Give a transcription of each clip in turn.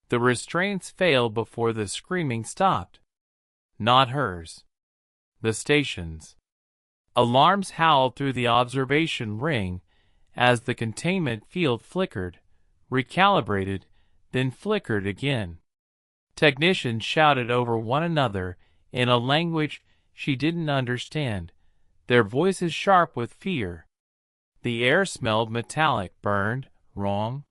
The restraints failed before the screaming stopped. Not hers. The station's. Alarms howled through the observation ring as the containment field flickered, recalibrated, then flickered again. Technicians shouted over one another in a language she didn't understand, their voices sharp with fear. The air smelled metallic, burned, wrong.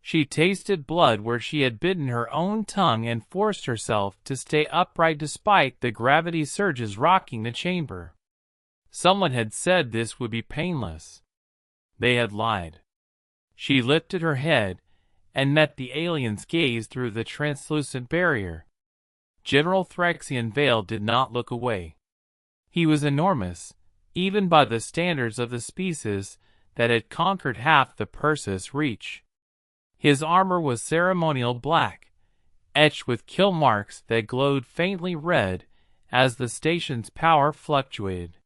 She tasted blood where she had bitten her own tongue and forced herself to stay upright despite the gravity surges rocking the chamber. Someone had said this would be painless. They had lied. She lifted her head and met the alien's gaze through the translucent barrier. General Threxian Vale did not look away. He was enormous, even by the standards of the species that had conquered half the Persis reach. His armor was ceremonial black, etched with kill marks that glowed faintly red as the station's power fluctuated.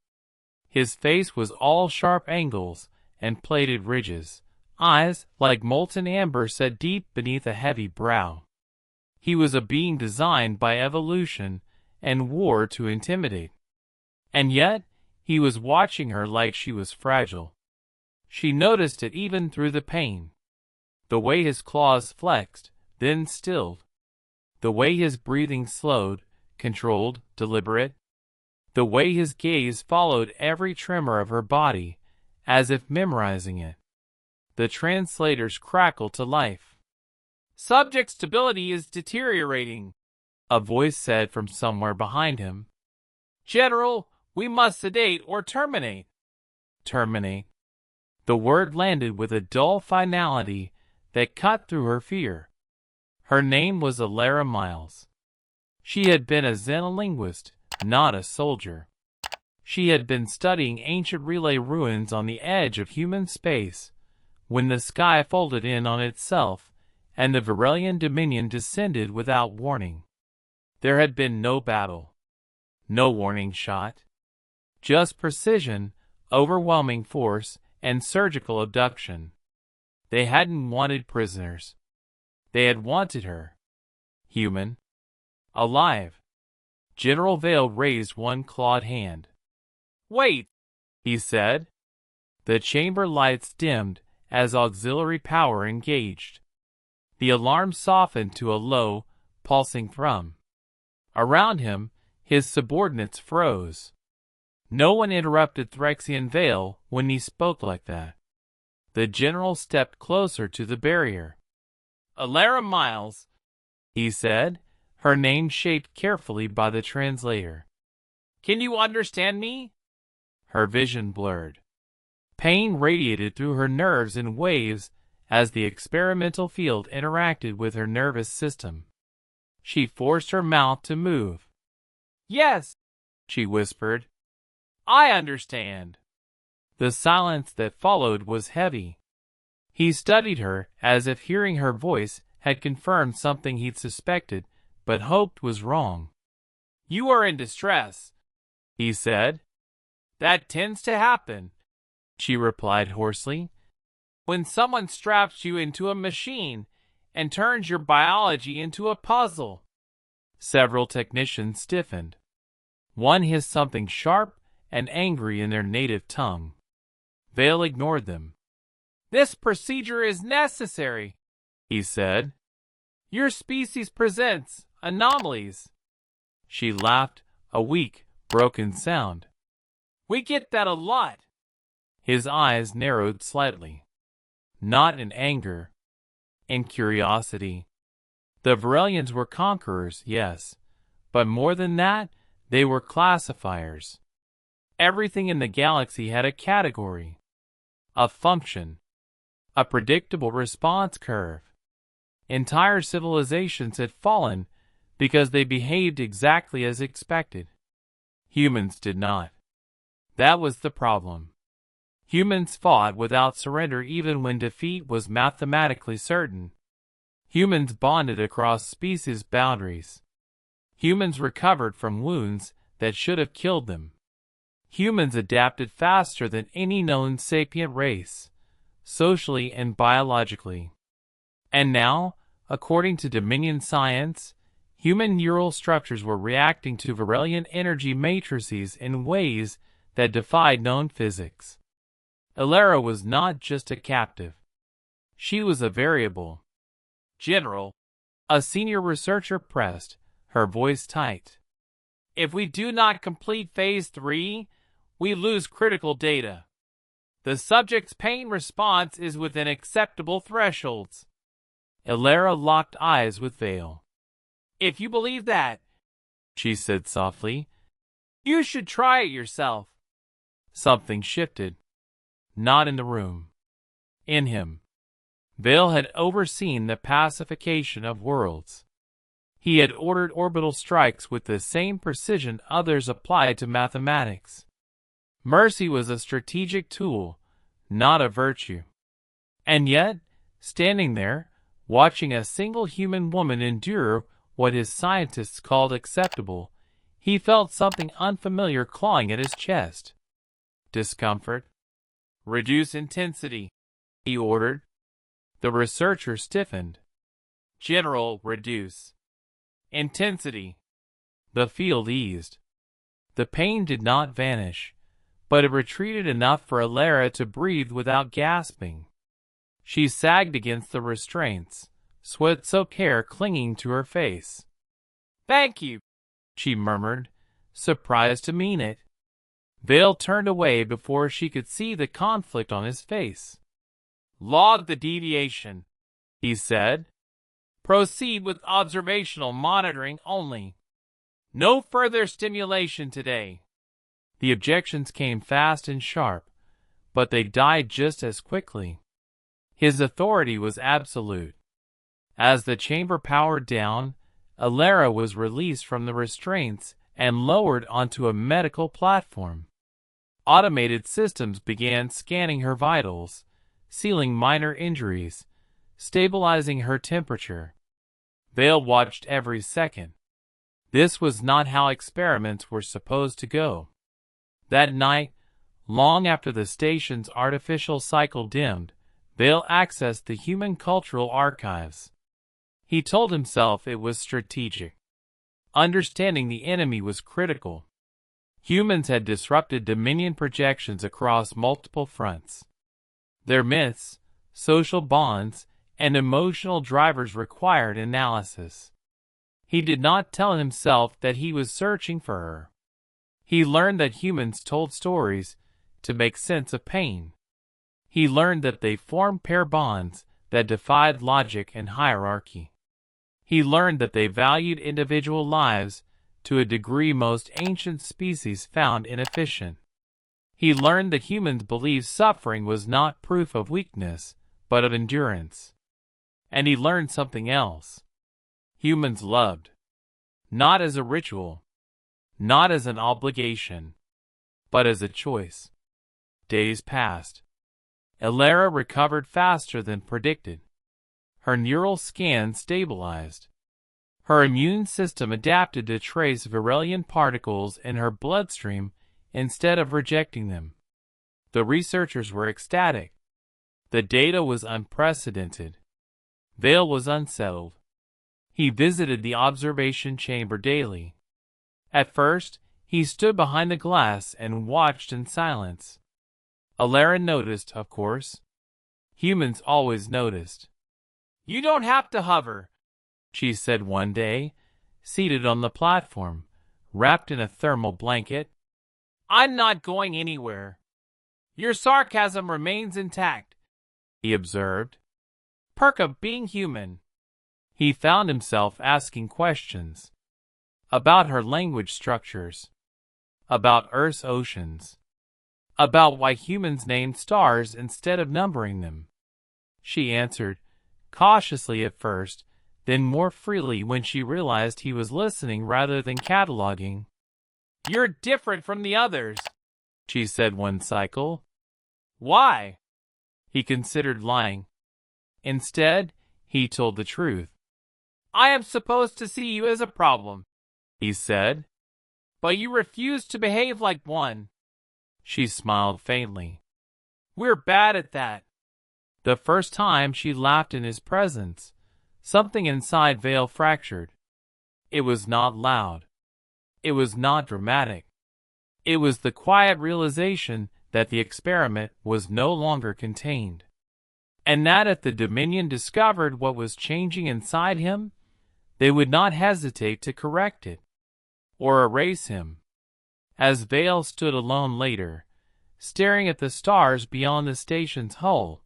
His face was all sharp angles and plated ridges, eyes like molten amber set deep beneath a heavy brow. He was a being designed by evolution and war to intimidate. And yet, he was watching her like she was fragile. She noticed it even through the pain. The way his claws flexed, then stilled. The way his breathing slowed, controlled, deliberate. The way his gaze followed every tremor of her body, as if memorizing it. The translators crackled to life. "Subject stability is deteriorating," a voice said from somewhere behind him. "General, we must sedate or terminate." Terminate. The word landed with a dull finality that cut through her fear. Her name was Alara Miles. She had been a xenolinguist, not a soldier. She had been studying ancient relay ruins on the edge of human space, when the sky folded in on itself and the Varelian Dominion descended without warning. There had been no battle. No warning shot. Just precision, overwhelming force, and surgical abduction. They hadn't wanted prisoners. They had wanted her. Human. Alive. General Vale raised one clawed hand. "Wait," he said. The chamber lights dimmed as auxiliary power engaged. The alarm softened to a low, pulsing thrum. Around him, his subordinates froze. No one interrupted Threxian Vale when he spoke like that. The general stepped closer to the barrier. "Alara Miles," he said, her name shaped carefully by the translator. "Can you understand me?" Her vision blurred. Pain radiated through her nerves in waves as the experimental field interacted with her nervous system. She forced her mouth to move. "Yes," she whispered. "I understand." The silence that followed was heavy. He studied her as if hearing her voice had confirmed something he'd suspected but hoped was wrong. "You are in distress," he said. "That tends to happen," she replied hoarsely, "when someone straps you into a machine and turns your biology into a puzzle." Several technicians stiffened. One hissed something sharp and angry in their native tongue. Vale ignored them. "This procedure is necessary," he said. "Your species presents anomalies." She laughed, a weak, broken sound. "We get that a lot." His eyes narrowed slightly. Not in anger. In curiosity. The Varelians were conquerors, yes, but more than that, they were classifiers. Everything in the galaxy had a category. A function. A predictable response curve. Entire civilizations had fallen because they behaved exactly as expected. Humans did not. That was the problem. Humans fought without surrender even when defeat was mathematically certain. Humans bonded across species boundaries. Humans recovered from wounds that should have killed them. Humans adapted faster than any known sapient race, socially and biologically. And now, According to Dominion science, human neural structures were reacting to Varelian energy matrices in ways that defied known physics. Elara was not just a captive. She was a variable. General, a senior researcher pressed, her voice tight. If we do not complete Phase 3, we lose critical data. The subject's pain response is within acceptable thresholds. Elara locked eyes with Vale. If you believe that, she said softly, you should try it yourself. Something shifted. Not in the room. In him. Vale had overseen the pacification of worlds. He had ordered orbital strikes with the same precision others applied to mathematics. Mercy was a strategic tool, not a virtue. And yet, standing there, watching a single human woman endure what his scientists called acceptable, he felt something unfamiliar clawing at his chest. Discomfort. Reduce intensity, he ordered. The researcher stiffened. General, reduce intensity. The field eased. The pain did not vanish, but it retreated enough for Elara to breathe without gasping. She sagged against the restraints, sweat-soaked hair clinging to her face. Thank you, she murmured, surprised to mean it. Vale turned away before she could see the conflict on his face. Log the deviation, he said. Proceed with observational monitoring only. No further stimulation today. The objections came fast and sharp, but they died just as quickly. His authority was absolute. As the chamber powered down, Elara was released from the restraints and lowered onto a medical platform. Automated systems began scanning her vitals, sealing minor injuries, stabilizing her temperature. Vale watched every second. This was not how experiments were supposed to go. That night, long after the station's artificial cycle dimmed, Vale accessed the human cultural archives. He told himself it was strategic. Understanding the enemy was critical. Humans had disrupted Dominion projections across multiple fronts. Their myths, social bonds, and emotional drivers required analysis. He did not tell himself that he was searching for her. He learned that humans told stories to make sense of pain. He learned that they formed pair bonds that defied logic and hierarchy. He learned that they valued individual lives to a degree most ancient species found inefficient. He learned that humans believed suffering was not proof of weakness, but of endurance. And he learned something else. Humans loved. Not as a ritual. Not as an obligation. But as a choice. Days passed. Elara recovered faster than predicted. Her neural scan stabilized. Her immune system adapted to trace Varelian particles in her bloodstream instead of rejecting them. The researchers were ecstatic. The data was unprecedented. Vale was unsettled. He visited the observation chamber daily. At first, he stood behind the glass and watched in silence. Elara noticed, of course. Humans always noticed. You don't have to hover, she said one day, seated on the platform, wrapped in a thermal blanket. I'm not going anywhere. Your sarcasm remains intact, he observed. Perk of being human. He found himself asking questions. About her language structures. About Earth's oceans. About why humans named stars instead of numbering them. She answered, cautiously at first, then more freely when she realized he was listening rather than cataloging. You're different from the others, she said one cycle. Why? He considered lying. Instead, he told the truth. I am supposed to see you as a problem, he said. But you refuse to behave like one. She smiled faintly. We're bad at that. The first time she laughed in his presence, something inside Vale fractured. It was not loud. It was not dramatic. It was the quiet realization that the experiment was no longer contained, and that if the Dominion discovered what was changing inside him, they would not hesitate to correct it or erase him. As Vale stood alone later, staring at the stars beyond the station's hull,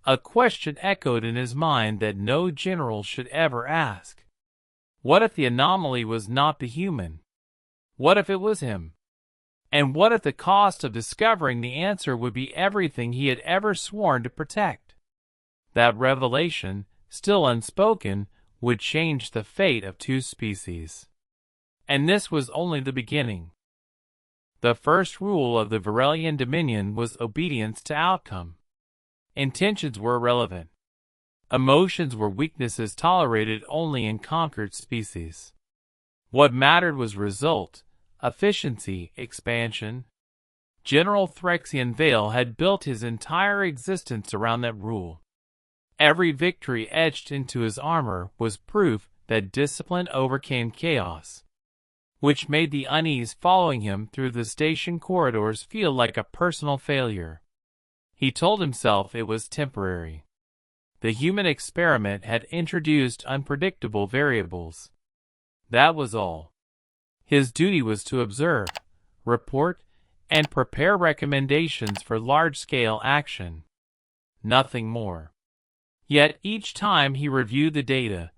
a question echoed in his mind that no general should ever ask. What if the anomaly was not the human? What if it was him? And what if the cost of discovering the answer would be everything he had ever sworn to protect? That revelation, still unspoken, would change the fate of two species. And this was only the beginning. The first rule of the Varelian Dominion was obedience to outcome. Intentions were irrelevant. Emotions were weaknesses tolerated only in conquered species. What mattered was result, efficiency, expansion. General Threxian Vale had built his entire existence around that rule. Every victory etched into his armor was proof that discipline overcame chaos, which made the unease following him through the station corridors feel like a personal failure. He told himself it was temporary. The human experiment had introduced unpredictable variables. That was all. His duty was to observe, report, and prepare recommendations for large-scale action. Nothing more. Yet each time he reviewed the data,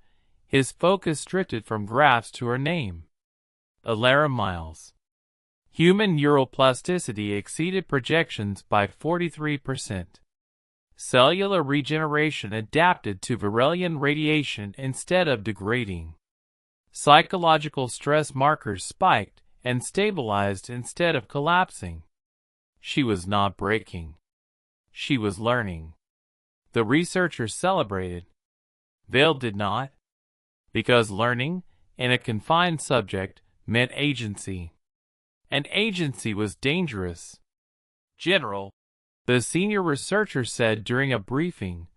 his focus drifted from graphs to her name. Alara Miles. Human neuroplasticity exceeded projections by 43%. Cellular regeneration adapted to Varelian radiation instead of degrading. Psychological stress markers spiked and stabilized instead of collapsing. She was not breaking. She was learning. The researchers celebrated. Vale did not. Because learning, in a confined subject, meant agency. And agency was dangerous. General, the senior researcher said during a briefing,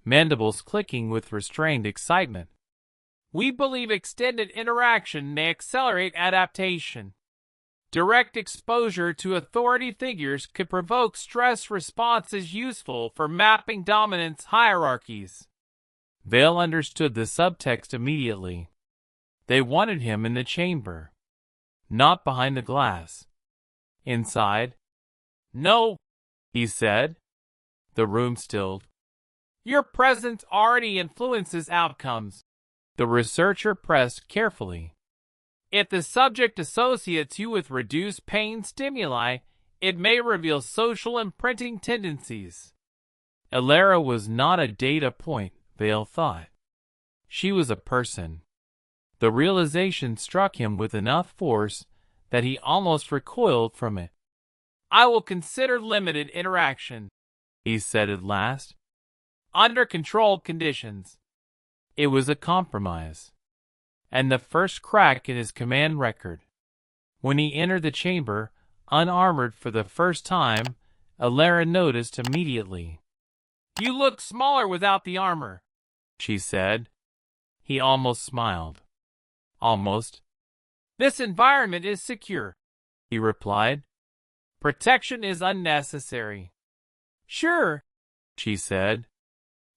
mandibles clicking with restrained excitement. We believe extended interaction may accelerate adaptation. Direct exposure to authority figures could provoke stress responses useful for mapping dominance hierarchies. Vale understood the subtext immediately. They wanted him in the chamber, not behind the glass. Inside? No, he said. The room stilled. Your presence already influences outcomes. The researcher pressed carefully. If the subject associates you with reduced pain stimuli, it may reveal social imprinting tendencies. Alara was not a data point, Vale thought. She was a person. The realization struck him with enough force that he almost recoiled from it. I will consider limited interaction, he said at last. Under controlled conditions. It was a compromise, and the first crack in his command record. When he entered the chamber, unarmored for the first time, Alara noticed immediately. You look smaller without the armor, she said. He almost smiled. Almost. This environment is secure, he replied. Protection is unnecessary. Sure, she said.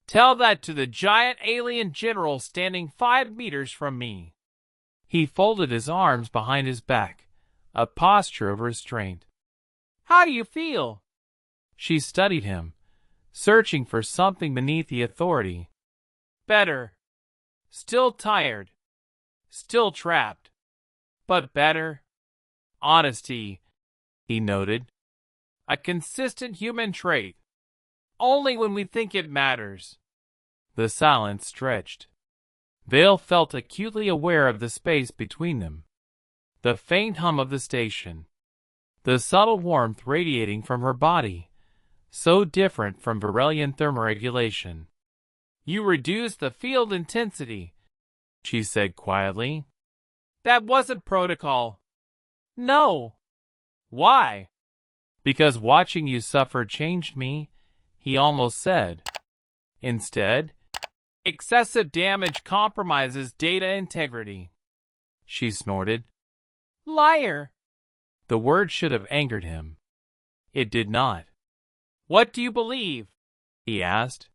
Tell that to the giant alien general standing 5 meters from me. He folded his arms behind his back, a posture of restraint. How do you feel? She studied him, searching for something beneath the authority. Better. Still tired. Still trapped. But better. Honesty, he noted. A consistent human trait. Only when we think it matters. The silence stretched. Vale felt acutely aware of the space between them. The faint hum of the station. The subtle warmth radiating from her body, so different from Varelian thermoregulation. You reduced the field intensity, she said quietly. That wasn't protocol. No. Why? Because watching you suffer changed me, he almost said. Instead, Excessive damage compromises data integrity. She snorted. Liar! The word should have angered him. It did not. What do you believe? He asked.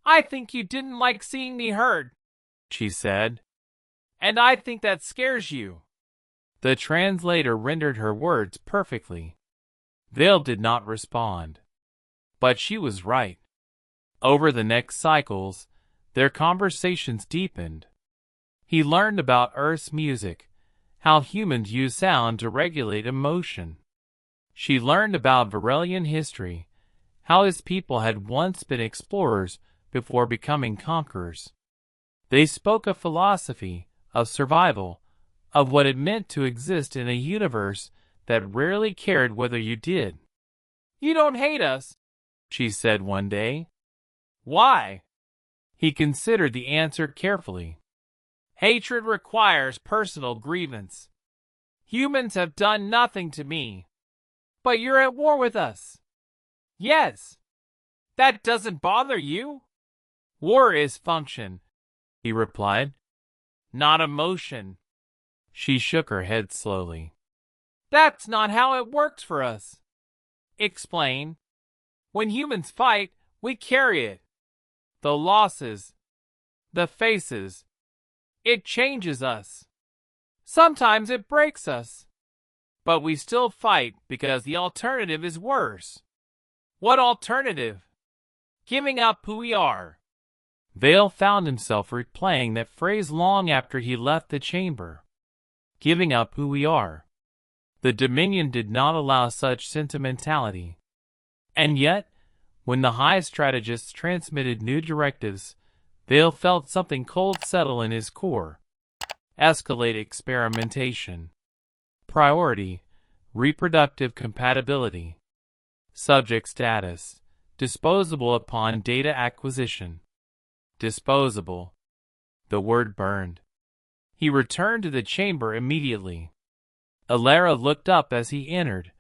I think you didn't like seeing me hurt, she said. And I think that scares you. The translator rendered her words perfectly. Vale did not respond. But she was right. Over the next cycles, their conversations deepened. He learned about Earth's music, how humans use sound to regulate emotion. She learned about Varelian history, how his people had once been explorers before becoming conquerors. They spoke of philosophy, of survival, of what it meant to exist in a universe that rarely cared whether you did. You don't hate us, she said one day. Why? He considered the answer carefully. Hatred requires personal grievance. Humans have done nothing to me. But you're at war with us. Yes. That doesn't bother you? War is function, he replied. Not emotion. She shook her head slowly. That's not how it works for us. Explain. When humans fight, we carry it. The losses, the faces. It changes us. Sometimes it breaks us. But we still fight because the alternative is worse. What alternative? Giving up who we are. Vale found himself replaying that phrase long after he left the chamber. Giving up who we are. The Dominion did not allow such sentimentality. And yet, when the high strategists transmitted new directives, Vale felt something cold settle in his core. Escalate experimentation. Priority, reproductive compatibility. Subject status, disposable upon data acquisition. Disposable. The word burned. He returned to the chamber immediately. Alara looked up as he entered,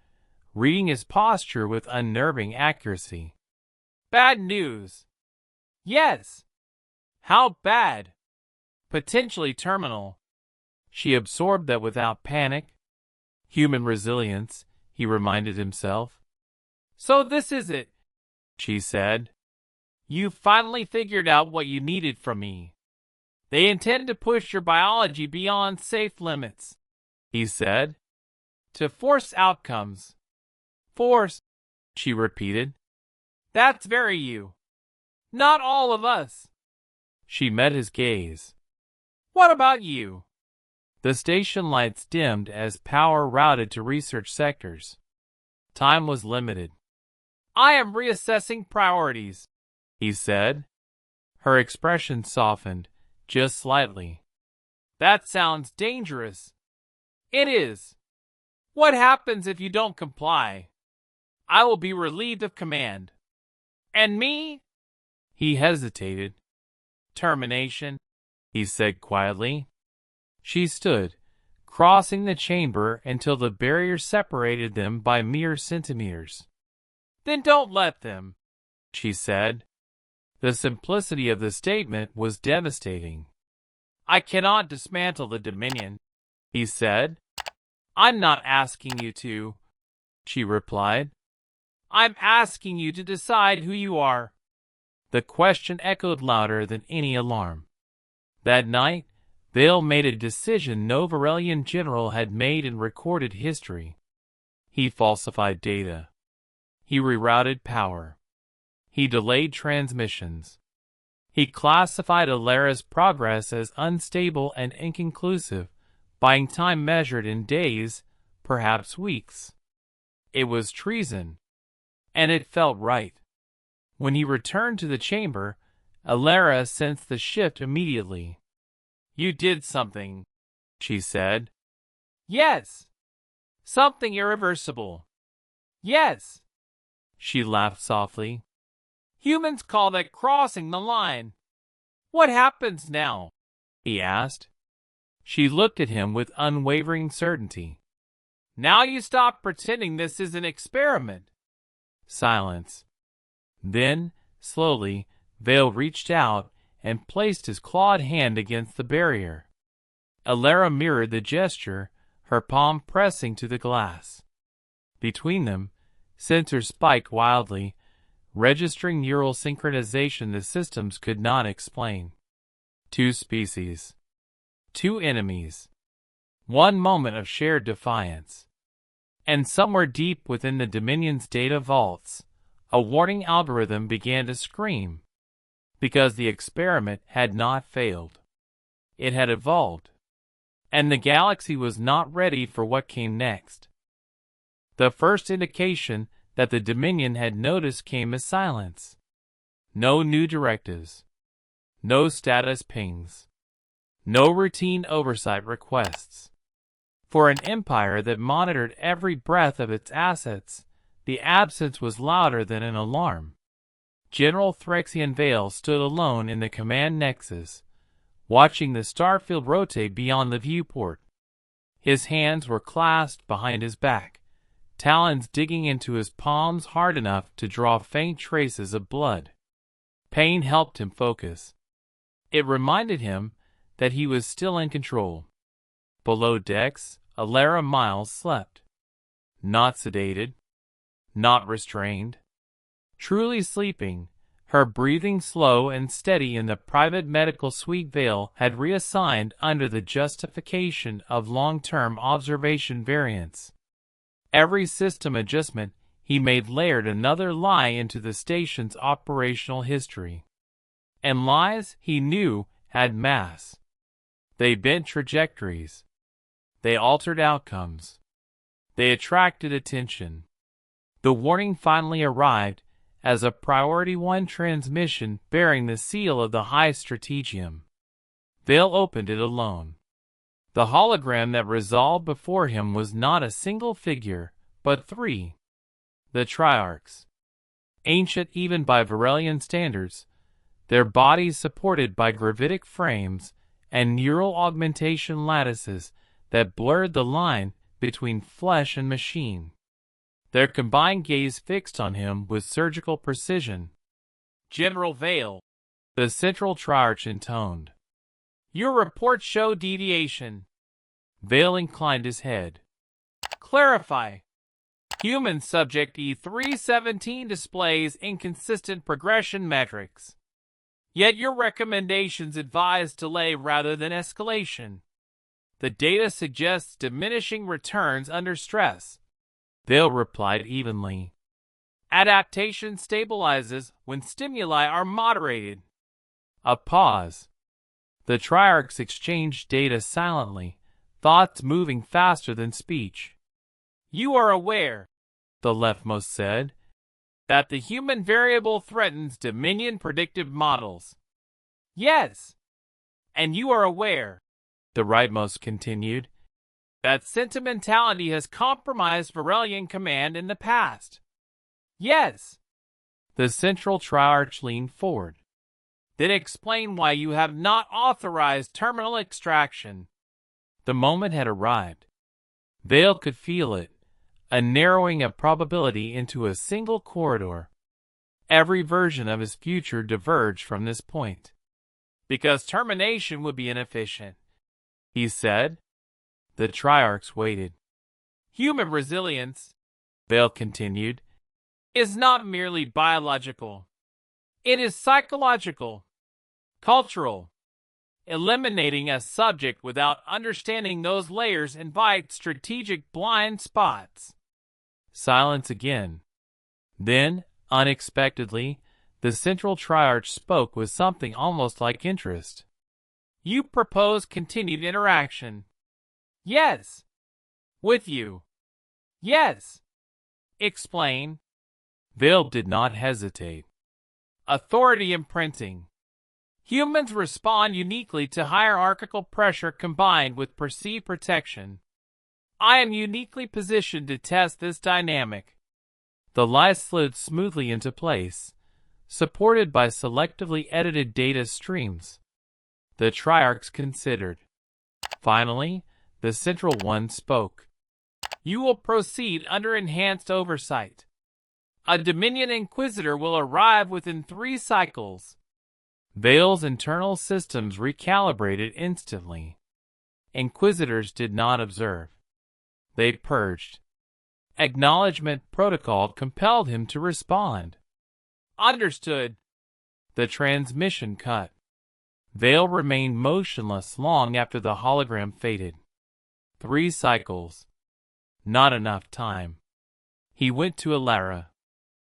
reading his posture with unnerving accuracy. Bad news. Yes. How bad? Potentially terminal. She absorbed that without panic. Human resilience, he reminded himself. So this is it, she said. You finally figured out what you needed from me. They intend to push your biology beyond safe limits, he said. To force outcomes. Force, she repeated. That's very you. Not all of us. She met his gaze. What about you? The station lights dimmed as power routed to research sectors. Time was limited. I am reassessing priorities, he said. Her expression softened, just slightly. That sounds dangerous. It is. What happens if you don't comply? I will be relieved of command. And me? He hesitated. Termination, he said quietly. She stood, crossing the chamber until the barrier separated them by mere centimeters. Then don't let them, she said. The simplicity of the statement was devastating. I cannot dismantle the Dominion, he said. I'm not asking you to, she replied. I'm asking you to decide who you are. The question echoed louder than any alarm. That night, Vale made a decision no Varelian general had made in recorded history. He falsified data. He rerouted power. He delayed transmissions. He classified Alara's progress as unstable and inconclusive, buying time measured in days, perhaps weeks. It was treason. And it felt right. When he returned to the chamber, Alara sensed the shift immediately. You did something, she said. Yes. Something irreversible. Yes. She laughed softly. Humans call that crossing the line. What happens now? He asked. She looked at him with unwavering certainty. Now you stop pretending this is an experiment. Silence. Then, slowly, Vale reached out and placed his clawed hand against the barrier. Alara mirrored the gesture, her palm pressing to the glass. Between them, sensors spiked wildly, registering neural synchronization the systems could not explain. Two species. Two enemies. One moment of shared defiance. And somewhere deep within the Dominion's data vaults, a warning algorithm began to scream. Because the experiment had not failed. It had evolved. And the galaxy was not ready for what came next. The first indication that the Dominion had noticed came as silence. No new directives. No status pings. No routine oversight requests. For an empire that monitored every breath of its assets, the absence was louder than an alarm. General Threxian Vale stood alone in the command nexus, watching the starfield rotate beyond the viewport. His hands were clasped behind his back, talons digging into his palms hard enough to draw faint traces of blood. Pain helped him focus. It reminded him that he was still in control. Below decks, Alara Miles slept. Not sedated. Not restrained. Truly sleeping, her breathing slow and steady in the private medical suite Vale had reassigned under the justification of long-term observation variance. Every system adjustment he made layered another lie into the station's operational history. And lies, he knew, had mass. They bent trajectories. They altered outcomes. They attracted attention. The warning finally arrived as a Priority 1 transmission bearing the seal of the High Strategium. Vale opened it alone. The hologram that resolved before him was not a single figure, but three. The Triarchs. Ancient even by Varelian standards, their bodies supported by gravitic frames and neural augmentation lattices that blurred the line between flesh and machine. Their combined gaze fixed on him with surgical precision. "General Vale," the Central Triarch intoned. "Your reports show deviation." Vale inclined his head. "Clarify. Human subject E317 displays inconsistent progression metrics. Yet your recommendations advise delay rather than escalation. The data suggests diminishing returns under stress." Vale replied evenly. "Adaptation stabilizes when stimuli are moderated." A pause. The Triarchs exchanged data silently, thoughts moving faster than speech. "You are aware," the leftmost said, "that the human variable threatens Dominion predictive models." "Yes." "And you are aware," the rightmost continued, "that sentimentality has compromised Varelian command in the past." "Yes." The Central Triarch leaned forward. "Then explain why you have not authorized terminal extraction." The moment had arrived. Vale could feel it, a narrowing of probability into a single corridor. Every version of his future diverged from this point. "Because termination would be inefficient," he said. The Triarchs waited. "Human resilience," Vale continued, "is not merely biological. It is psychological, cultural. Eliminating a subject without understanding those layers invites strategic blind spots." Silence again. Then, unexpectedly, the Central Triarch spoke with something almost like interest. "You propose continued interaction." "Yes." "With you." "Yes." "Explain." Vale did not hesitate. "Authority imprinting. Humans respond uniquely to hierarchical pressure combined with perceived protection. I am uniquely positioned to test this dynamic." The lie slid smoothly into place, supported by selectively edited data streams. The Triarchs considered. Finally, the Central One spoke. "You will proceed under enhanced oversight. A Dominion Inquisitor will arrive within 3 cycles." Vale's internal systems recalibrated instantly. Inquisitors did not observe. They purged. Acknowledgement protocol compelled him to respond. Understood. The transmission cut. Vale remained motionless long after the hologram faded. 3 cycles. Not enough time. He went to Alara.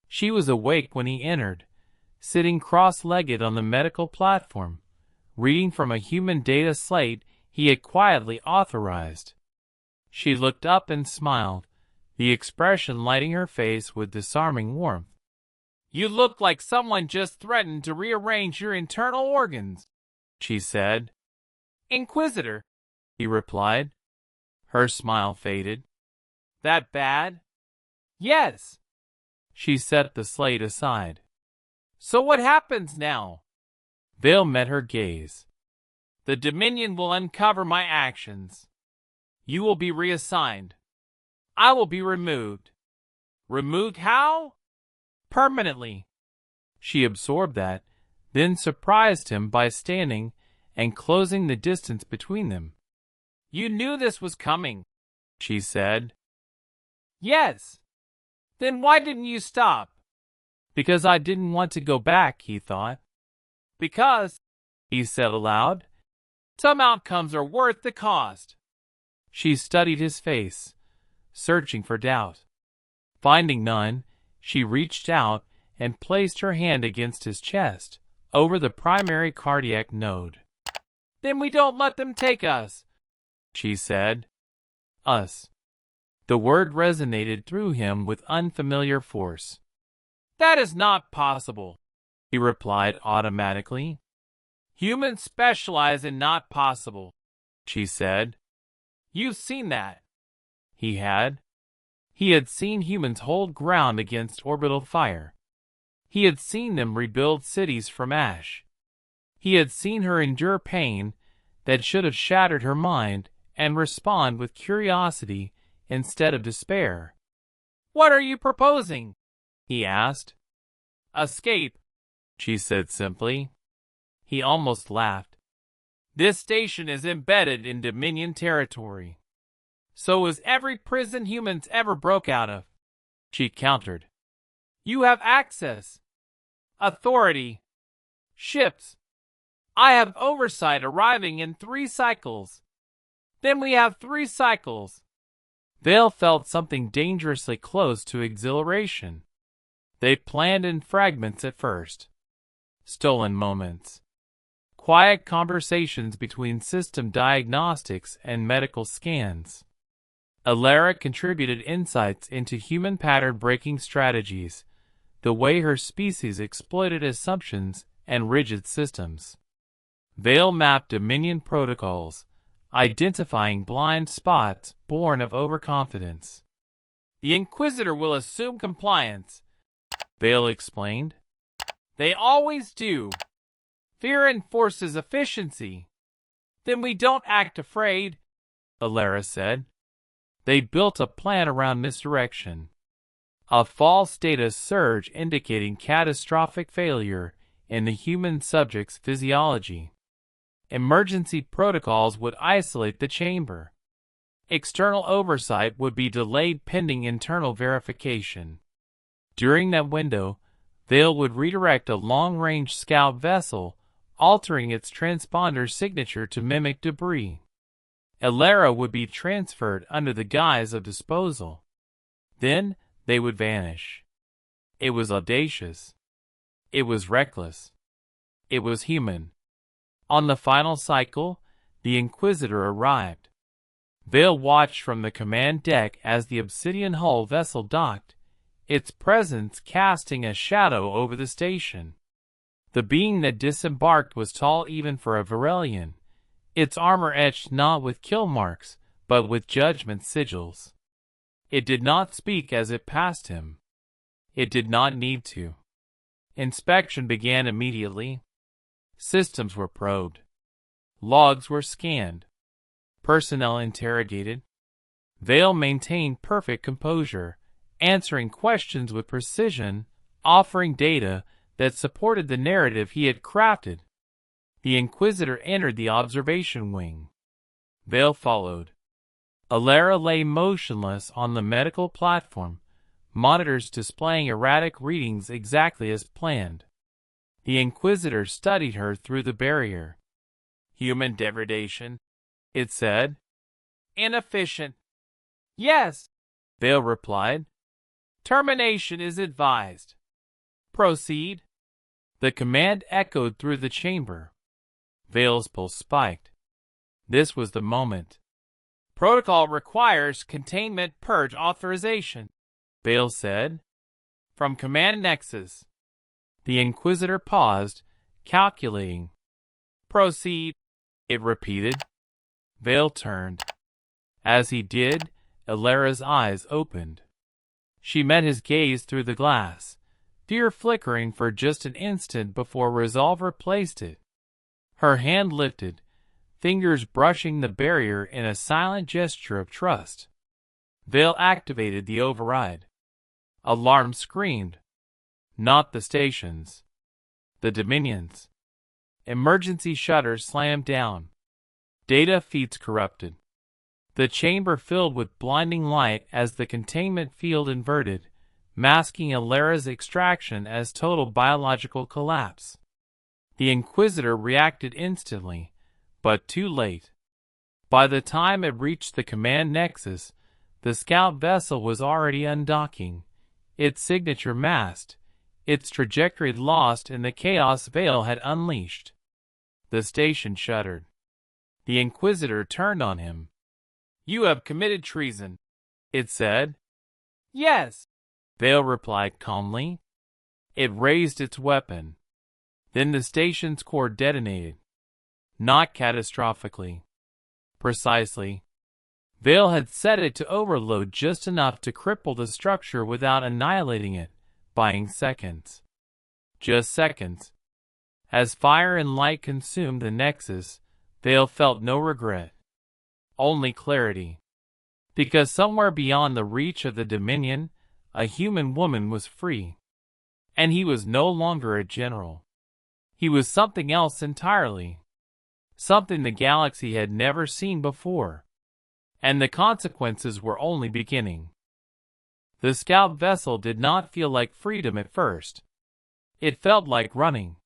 She was awake when he entered, sitting cross-legged on the medical platform, reading from a human data slate he had quietly authorized. She looked up and smiled, the expression lighting her face with disarming warmth. You look like someone just threatened to rearrange your internal organs, she said. Inquisitor, he replied. Her smile faded. That bad? Yes. She set the slate aside. So what happens now? Vale met her gaze. The Dominion will uncover my actions. You will be reassigned. I will be removed. Removed how? Permanently. She absorbed that, then surprised him by standing and closing the distance between them. You knew this was coming, she said. Yes. Then why didn't you stop? Because I didn't want to go back, he thought. Because, he said aloud, some outcomes are worth the cost. She studied his face, searching for doubt. Finding none, she reached out and placed her hand against his chest, over the primary cardiac node. Then we don't let them take us, she said. Us. The word resonated through him with unfamiliar force. That is not possible, he replied automatically. Humans specialize in not possible, she said. You've seen that. He had. He had seen humans hold ground against orbital fire. He had seen them rebuild cities from ash. He had seen her endure pain that should have shattered her mind and respond with curiosity instead of despair. What are you proposing? He asked. Escape, she said simply. He almost laughed. This station is embedded in Dominion territory. So is every prison humans ever broke out of, she countered. You have access, authority, ships. I have oversight arriving in 3 cycles. Then we have 3 cycles. Vale felt something dangerously close to exhilaration. They planned in fragments at first. Stolen moments. Quiet conversations between system diagnostics and medical scans. Alara contributed insights into human pattern-breaking strategies, the way her species exploited assumptions and rigid systems. Vale mapped Dominion protocols, identifying blind spots born of overconfidence. The Inquisitor will assume compliance, Vale explained. They always do. Fear enforces efficiency. Then we don't act afraid, Alara said. They built a plan around misdirection. A false data surge indicating catastrophic failure in the human subject's physiology. Emergency protocols would isolate the chamber. External oversight would be delayed pending internal verification. During that window, Vale would redirect a long-range scout vessel, altering its transponder signature to mimic debris. Alara would be transferred under the guise of disposal. Then they would vanish. It was audacious. It was reckless. It was human. On the final cycle, the Inquisitor arrived. Vale watched from the command deck as the obsidian hull vessel docked, its presence casting a shadow over the station. The being that disembarked was tall even for a Varelian, its armor etched not with kill marks, but with judgment sigils. It did not speak as it passed him. It did not need to. Inspection began immediately. Systems were probed. Logs were scanned. Personnel interrogated. Vale maintained perfect composure, answering questions with precision, offering data that supported the narrative he had crafted The Inquisitor entered the observation wing. Vale followed. Alara lay motionless on the medical platform, monitors displaying erratic readings exactly as planned. The Inquisitor studied her through the barrier. "Human degradation," it said. "Inefficient." "Yes," Vale replied. "Termination is advised." "Proceed." The command echoed through the chamber. Vale's pulse spiked. This was the moment. "Protocol requires containment purge authorization," Vale said. "From Command Nexus." The Inquisitor paused, calculating. "Proceed," it repeated. Vale turned. As he did, Alara's eyes opened. She met his gaze through the glass, fear flickering for just an instant before resolve replaced it. Her hand lifted, fingers brushing the barrier in a silent gesture of trust. Vale activated the override. Alarm screamed. Not the stations. The Dominions. Emergency shutters slammed down. Data feeds corrupted. The chamber filled with blinding light as the containment field inverted, masking Alara's extraction as total biological collapse. The Inquisitor reacted instantly, but too late. By the time it reached the command nexus, the scout vessel was already undocking, its signature masked, its trajectory lost in the chaos Vale had unleashed. The station shuddered. The Inquisitor turned on him. "You have committed treason," it said. "Yes," Vale replied calmly. It raised its weapon. Then the station's core detonated. Not catastrophically. Precisely. Vale had set it to overload just enough to cripple the structure without annihilating it, buying seconds. Just seconds. As fire and light consumed the Nexus, Vale felt no regret. Only clarity. Because somewhere beyond the reach of the Dominion, a human woman was free. And he was no longer a general. He was something else entirely. Something the galaxy had never seen before. And the consequences were only beginning. The scout vessel did not feel like freedom at first. It felt like running.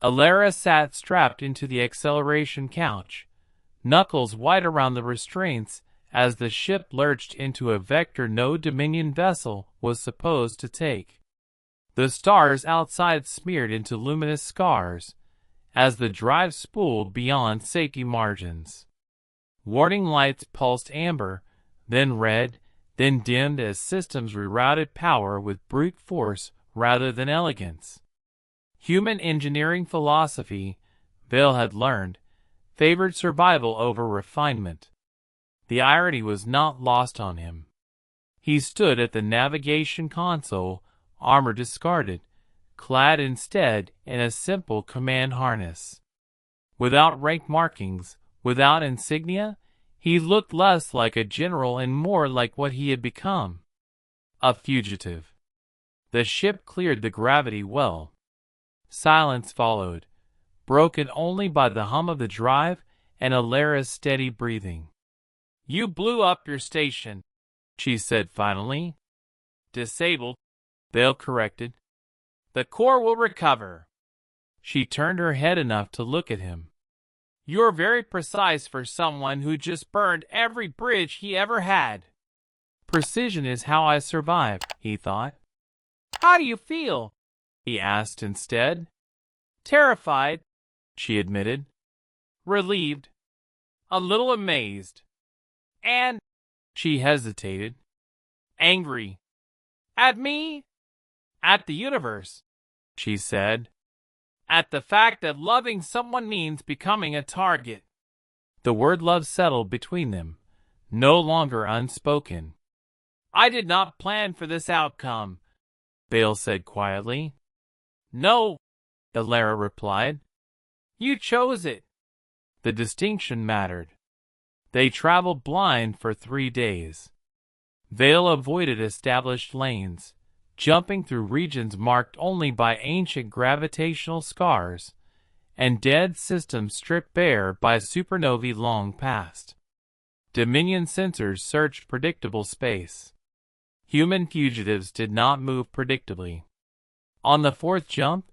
Alara sat strapped into the acceleration couch, knuckles white around the restraints as the ship lurched into a vector no Dominion vessel was supposed to take. The stars outside smeared into luminous scars as the drive spooled beyond safety margins. Warning lights pulsed amber, then red, then dimmed as systems rerouted power with brute force rather than elegance. Human engineering philosophy, Vale had learned, favored survival over refinement. The irony was not lost on him. He stood at the navigation console, armor discarded, clad instead in a simple command harness. Without rank markings, without insignia, he looked less like a general and more like what he had become. A fugitive. The ship cleared the gravity well. Silence followed, broken only by the hum of the drive and Alara's steady breathing. "You blew up your station," she said finally. "Disabled," Vale corrected. "The core will recover." She turned her head enough to look at him. "You're very precise for someone who just burned every bridge he ever had." Precision is how I survive, he thought. "How do you feel?" he asked instead. "Terrified," she admitted. "Relieved. A little amazed. And," she hesitated, "angry." "At me?" "At the universe," she said. "At the fact that loving someone means becoming a target." The word love settled between them, no longer unspoken. "I did not plan for this outcome," Vale said quietly. "No," Alara replied. "You chose it." The distinction mattered. They traveled blind for 3 days. Vale avoided established lanes, jumping through regions marked only by ancient gravitational scars, and dead systems stripped bare by supernovae long past. Dominion sensors searched predictable space. Human fugitives did not move predictably. On the fourth jump,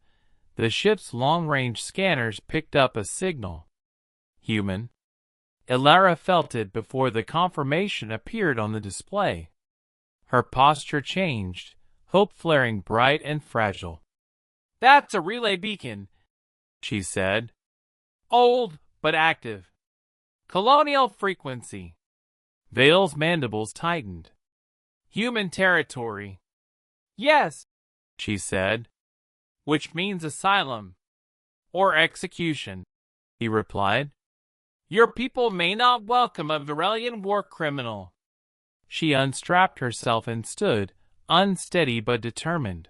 the ship's long-range scanners picked up a signal. Human. Elara felt it before the confirmation appeared on the display. Her posture changed, hope flaring bright and fragile. "That's a relay beacon," she said. "Old, but active. Colonial frequency." Vale's mandibles tightened. "Human territory." "Yes," she said. "Which means asylum. Or execution," he replied. "Your people may not welcome a Varelian war criminal." She unstrapped herself and stood, unsteady but determined.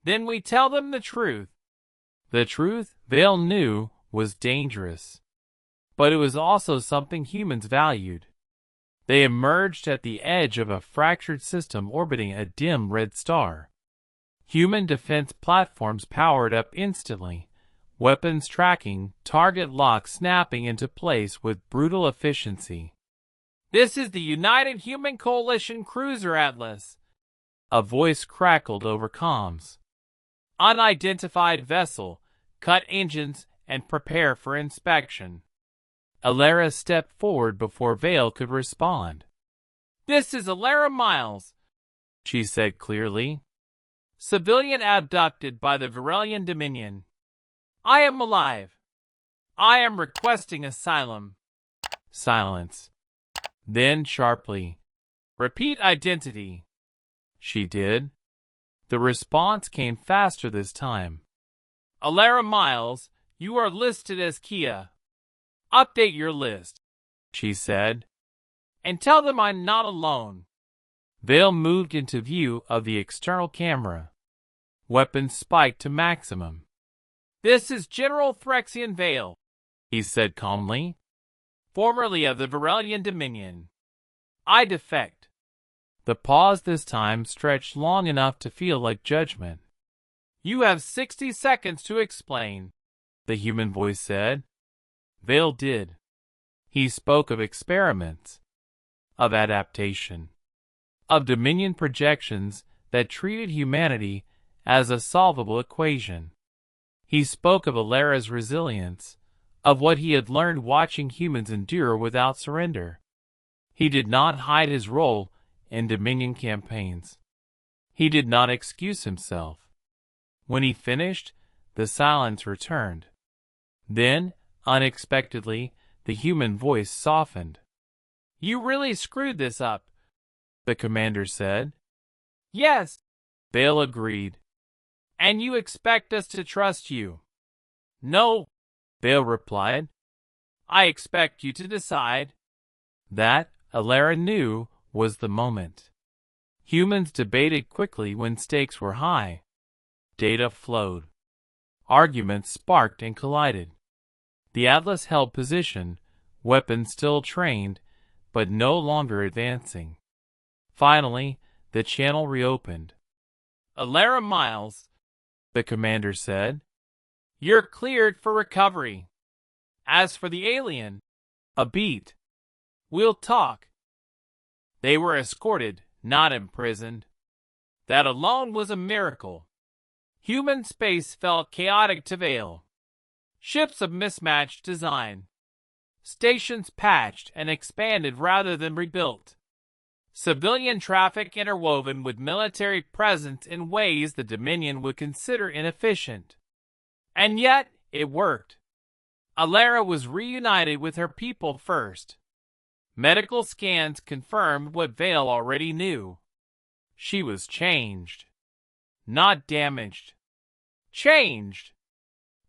"Then we tell them the truth." The truth, Vale knew, was dangerous. But it was also something humans valued. They emerged at the edge of a fractured system orbiting a dim red star. Human defense platforms powered up instantly, weapons tracking, target lock snapping into place with brutal efficiency. "This is the United Human Coalition Cruiser Atlas," a voice crackled over comms. "Unidentified vessel, cut engines, and prepare for inspection." Elara stepped forward before Vale could respond. "This is Elara Miles," she said clearly. "Civilian abducted by the Varelian Dominion. I am alive. I am requesting asylum." Silence. Then sharply, "Repeat identity." She did. The response came faster this time. "Elara Miles, you are listed as Kia. Update your list," she said. "And tell them I'm not alone." Vale moved into view of the external camera. Weapons spiked to maximum. "This is General Threxian Vale," he said calmly. "Formerly of the Varelian Dominion. I defect." The pause this time stretched long enough to feel like judgment. "You have 60 seconds to explain," the human voice said. Vale did. He spoke of experiments, of adaptation, of Dominion projections that treated humanity as a solvable equation. He spoke of Elara's resilience, of what he had learned watching humans endure without surrender. He did not hide his role in Dominion campaigns. He did not excuse himself. When he finished, the silence returned. Then, unexpectedly, the human voice softened. "You really screwed this up," the commander said. "Yes," Vale agreed. "And you expect us to trust you?" "No," Vale replied. "I expect you to decide." That, Elara knew, was the moment. Humans debated quickly when stakes were high. Data flowed. Arguments sparked and collided. The Atlas held position, weapons still trained, but no longer advancing. Finally, the channel reopened. "Elara Miles," the commander said. "You're cleared for recovery. As for the alien, a beat. We'll talk." They were escorted, not imprisoned. That alone was a miracle. Human space felt chaotic to Vale. Ships of mismatched design. Stations patched and expanded rather than rebuilt. Civilian traffic interwoven with military presence in ways the Dominion would consider inefficient. And yet, it worked. Elara was reunited with her people first. Medical scans confirmed what Vale already knew. She was changed. Not damaged. Changed.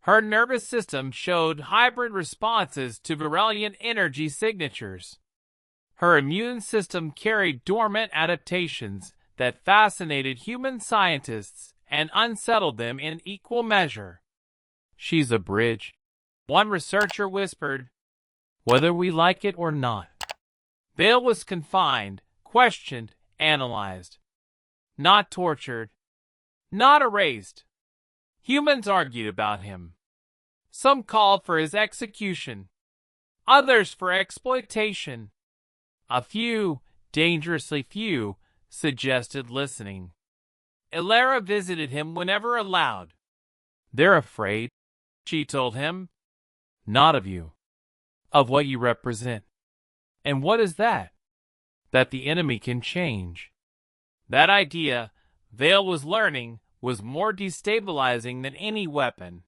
Her nervous system showed hybrid responses to Varelian energy signatures. Her immune system carried dormant adaptations that fascinated human scientists and unsettled them in equal measure. "She's a bridge," one researcher whispered. "Whether we like it or not." Vale was confined, questioned, analyzed. Not tortured. Not erased. Humans argued about him. Some called for his execution, others for exploitation. A few, dangerously few, suggested listening. Ilara visited him whenever allowed. "They're afraid," she told him. "Not of you. Of what you represent." "And what is that?" "That the enemy can change." That idea, Vale was learning, was more destabilizing than any weapon.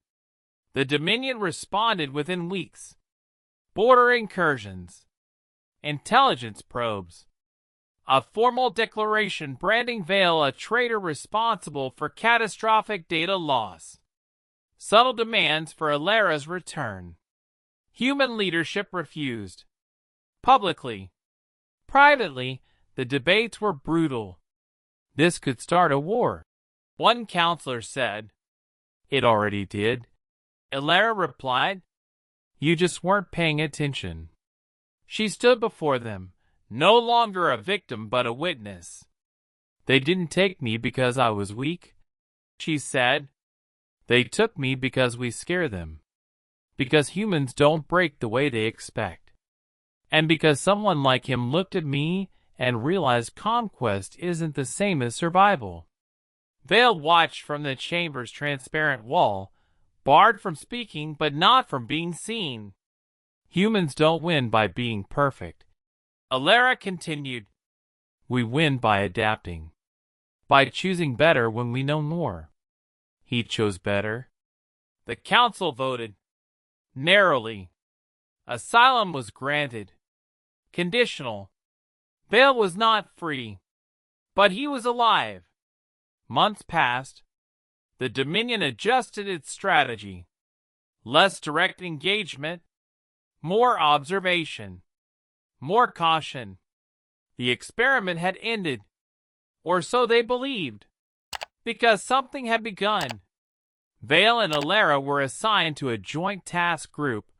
The Dominion responded within weeks. Border incursions, intelligence probes, a formal declaration branding Vale a traitor responsible for catastrophic data loss, subtle demands for Ilara's return. Human leadership refused. Publicly. Privately, the debates were brutal. "This could start a war," one counselor said. "It already did," Ilara replied. "You just weren't paying attention." She stood before them, no longer a victim but a witness. "They didn't take me because I was weak," she said. "They took me because we scare them. Because humans don't break the way they expect. And because someone like him looked at me and realized conquest isn't the same as survival." Vale watched from the chamber's transparent wall, barred from speaking but not from being seen. "Humans don't win by being perfect," Ilara continued. "We win by adapting. By choosing better when we know more." He chose better. The council voted. Narrowly. Asylum was granted. Conditional. Vale was not free. But he was alive. Months passed. The Dominion adjusted its strategy. Less direct engagement. More observation. More caution. The experiment had ended. Or so they believed. Because something had begun. Vale and Ilara were assigned to a joint task group,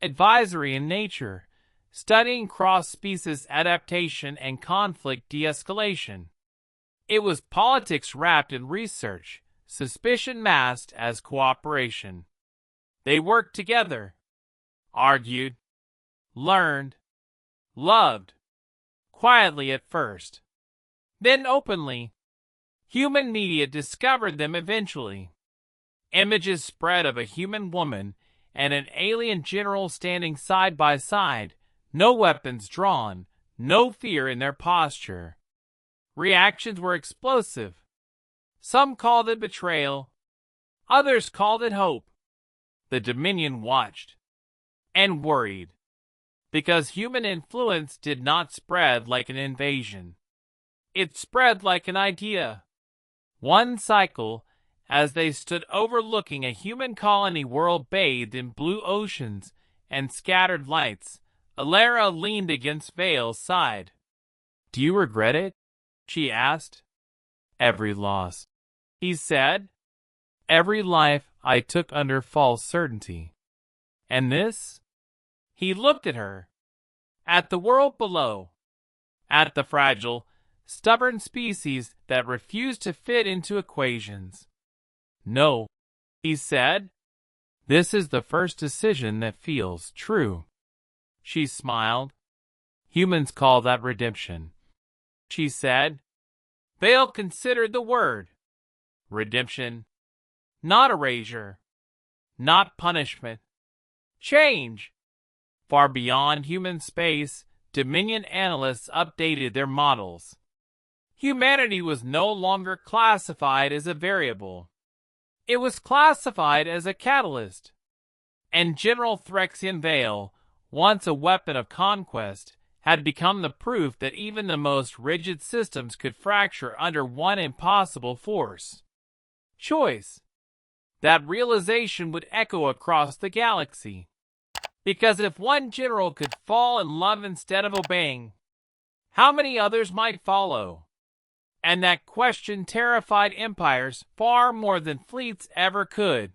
advisory in nature, studying cross-species adaptation and conflict de-escalation. It was politics wrapped in research, suspicion masked as cooperation. They worked together, argued, learned, loved, quietly at first, then openly. Human media discovered them eventually. Images spread of a human woman and an alien general standing side by side, no weapons drawn, no fear in their posture. Reactions were explosive. Some called it betrayal. Others called it hope. The Dominion watched. And worried. Because human influence did not spread like an invasion. It spread like an idea. One cycle, as they stood overlooking a human colony world bathed in blue oceans and scattered lights, Ilara leaned against Vale's side. "Do you regret it?" she asked. "Every loss," he said. "Every life I took under false certainty. And this?" He looked at her. At the world below. At the fragile, stubborn species that refused to fit into equations. "No," he said. "This is the first decision that feels true." She smiled. "Humans call that redemption," she said. Vale considered the word. Redemption. Not erasure. Not punishment. Change. Far beyond human space, Dominion analysts updated their models. Humanity was no longer classified as a variable. It was classified as a catalyst. And General Threxian Vale, once a weapon of conquest, had become the proof that even the most rigid systems could fracture under one impossible force. Choice. That realization would echo across the galaxy. Because if one general could fall in love instead of obeying, how many others might follow? And that question terrified empires far more than fleets ever could.